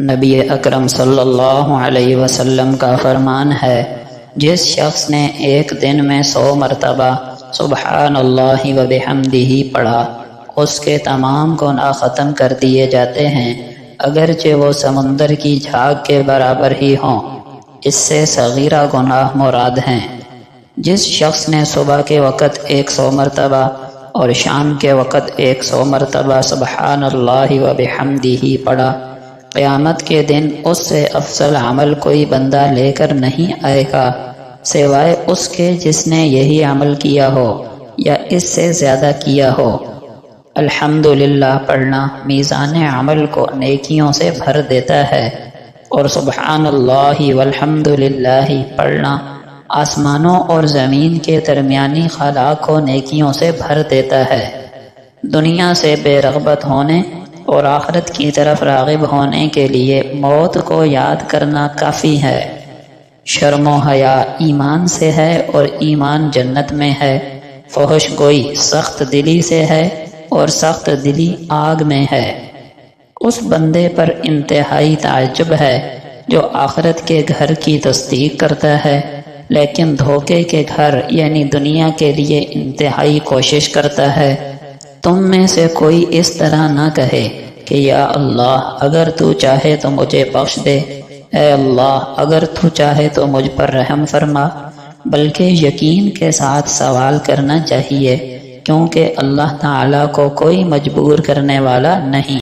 نبی اکرم صلی اللہ علیہ وسلم کا فرمان ہے، جس شخص نے ایک دن میں 100 مرتبہ سبحان اللہ و بحمدہ پڑھا، اس کے تمام گناہ ختم کر دیے جاتے ہیں، اگرچہ وہ سمندر کی جھاگ کے برابر ہی ہوں۔ اس سے صغیرہ گناہ مراد ہیں۔ جس شخص نے صبح کے وقت 100 مرتبہ اور شام کے وقت 100 مرتبہ سبحان اللہ و بحمدہ پڑھا، قیامت کے دن اس سے افضل عمل کوئی بندہ لے کر نہیں آئے گا سوائے اس کے جس نے یہی عمل کیا ہو یا اس سے زیادہ کیا ہو۔ الحمدللہ پڑھنا میزان عمل کو نیکیوں سے بھر دیتا ہے، اور سبحان اللہ والحمدللہ پڑھنا آسمانوں اور زمین کے درمیانی خلا کو نیکیوں سے بھر دیتا ہے۔ دنیا سے بے رغبت ہونے اور آخرت کی طرف راغب ہونے کے لیے موت کو یاد کرنا کافی ہے۔ شرم و حیا ایمان سے ہے اور ایمان جنت میں ہے۔ فحش گوئی سخت دلی سے ہے اور سخت دلی آگ میں ہے۔ اس بندے پر انتہائی تعجب ہے جو آخرت کے گھر کی تصدیق کرتا ہے لیکن دھوکے کے گھر یعنی دنیا کے لیے انتہائی کوشش کرتا ہے۔ تم میں سے کوئی اس طرح نہ کہے کہ یا اللہ اگر تو چاہے تو مجھے بخش دے، اے اللہ اگر تو چاہے تو مجھ پر رحم فرما، بلکہ یقین کے ساتھ سوال کرنا چاہیے، کیونکہ اللہ تعالیٰ کو کوئی مجبور کرنے والا نہیں۔